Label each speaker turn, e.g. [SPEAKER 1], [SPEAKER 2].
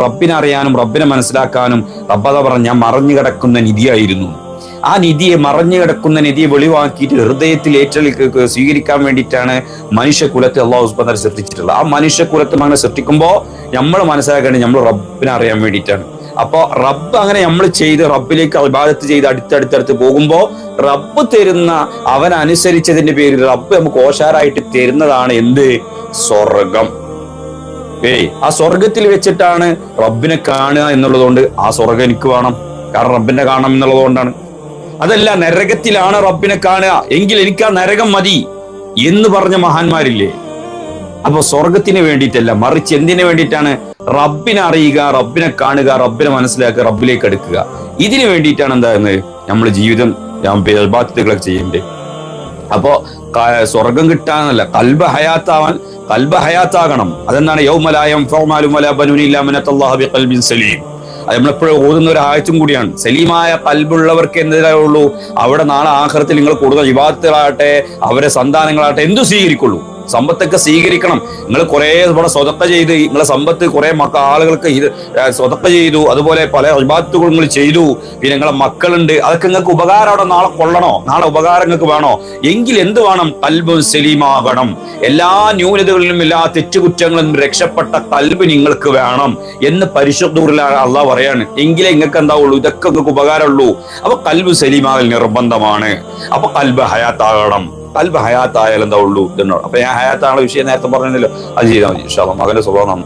[SPEAKER 1] റബ്ബിനെ അറിയാനും റബ്ബിനെ മനസ്സിലാക്കാനും റബ്ബത പറഞ്ഞ ഞാൻ മറഞ്ഞു കിടക്കുന്ന നിധിയായിരുന്നു. ആ നിധിയെ മറഞ്ഞു കിടക്കുന്ന നിധിയെ വെളിവാക്കിയിട്ട് ഹൃദയത്തിൽ സ്വീകരിക്കാൻ വേണ്ടിയിട്ടാണ് മനുഷ്യകുലത്തെ അള്ളാഹു സുബ്ഹാനഹു വ തആല സൃഷ്ടിച്ചിട്ടുള്ളത്. ആ മനുഷ്യകുലത്തെ അങ്ങനെ സൃഷ്ടിക്കുമ്പോൾ നമ്മൾ മനസ്സിലാക്കേണ്ടത് നമ്മൾ റബ്ബിനെ അറിയാൻ വേണ്ടിയിട്ടാണ്. അപ്പൊ റബ്ബ് അങ്ങനെ നമ്മൾ ചെയ്ത് റബ്ബിലേക്ക് ഇബാദത്ത് ചെയ്ത് അടുത്തടുത്തടുത്ത് പോകുമ്പോ റബ്ബ് തരുന്ന അവനനുസരിച്ചതിന്റെ പേരിൽ റബ്ബ് നമുക്ക് ഓശാരായിട്ട് തരുന്നതാണ് എന്ത്? സ്വർഗം. ആ സ്വർഗത്തിൽ വെച്ചിട്ടാണ് റബ്ബിനെ കാണുക എന്നുള്ളതുകൊണ്ട് ആ സ്വർഗം എനിക്ക് വേണം, കാരണം റബ്ബിനെ കാണണം എന്നുള്ളത് കൊണ്ടാണ്. അതല്ല നരകത്തിലാണ് റബ്ബിനെ കാണുക എങ്കിൽ എനിക്ക് ആ നരകം മതി എന്ന് പറഞ്ഞ മഹാന്മാരില്ലേ? അപ്പൊ സ്വർഗത്തിന് വേണ്ടിയിട്ടല്ല, മറിച്ച് എന്തിനു വേണ്ടിയിട്ടാണ്? റബ്ബിനെ അറിയുക, റബ്ബിനെ കാണുക, റബ്ബിനെ മനസ്സിലാക്കുക, റബ്ബിലേക്ക് അടുക്കുക. ഇതിനു വേണ്ടിയിട്ടാണ് എന്താകുന്നത് നമ്മൾ ജീവിതം ഇബാദത്തുകളൊക്കെ ചെയ്യേണ്ടത്. അപ്പോ സ്വർഗം കിട്ടാനല്ല, കൽബ് ഹയാത്താകണം. അതെന്താണ്? യൗമ ലാ യൻഫഉ മാലും വലാ ബനൂന ഇല്ലാ മൻ അത്തല്ലാഹ ബിഖൽബിൻ സലീം. അത് നമ്മളെപ്പോഴും ഓതുന്ന ഒരു ആയത്തും കൂടിയാണ്. സലീമായ കൽബുള്ളവർക്ക് എന്തിനാ ഉള്ളൂ? അവിടെ നാളെ ആഖിറത്തിൽ നിങ്ങൾ കൂടുതൽ ഇബാദത്തുകളാകട്ടെ, അവരെ സന്താനങ്ങളാകട്ടെ എന്തു സ്വീകരിക്കുള്ളൂ. സമ്പത്തൊക്കെ സ്വീകരിക്കണം. നിങ്ങൾ കുറെ ഇവിടെ സ്വതക്ക ചെയ്ത് നിങ്ങളെ സമ്പത്ത് കുറെ ആളുകൾക്ക് ഇത് സ്വതക്ക ചെയ്തു, അതുപോലെ പല ഇബാദത്തുകൾ നിങ്ങൾ ചെയ്തു, പിന്നെ നിങ്ങളെ മക്കളുണ്ട്, അതൊക്കെ നിങ്ങൾക്ക് ഉപകാരം അവിടെ നാളെ കൊള്ളണോ? നാളെ ഉപകാരം നിങ്ങൾക്ക് വേണോ? എങ്കിൽ എന്ത് വേണം? കൽബ് സലീമാകണം. എല്ലാ ന്യൂനതകളിലും എല്ലാ തെറ്റുകുറ്റങ്ങളിലും രക്ഷപ്പെട്ട കൽബ് നിങ്ങൾക്ക് വേണം എന്ന് പരിശുദ്ധ അള്ളാഹ് പറയാണ്. എങ്കിലേ നിങ്ങൾക്ക് എന്താവുള്ളൂ? ഇതൊക്കെ നിങ്ങൾക്ക് ഉപകാരമുള്ളൂ. അപ്പൊ കൽബ് സലീമാകൽ നിർബന്ധമാണ്. അപ്പൊ കൽബ് ഹയാത്താകണം. കൽബ് ഹയാത്തായാലും എന്താ ഉള്ളൂ ഇതുണ്ടോ? അപ്പൊ ഞാൻ ഹയാത്താനുള്ള വിഷയം നേരത്തെ പറഞ്ഞല്ലോ, അത് ചെയ്താൽ മതി. ഇൻഷാ അല്ലാഹ്. മകന്റെ സ്വഭാവം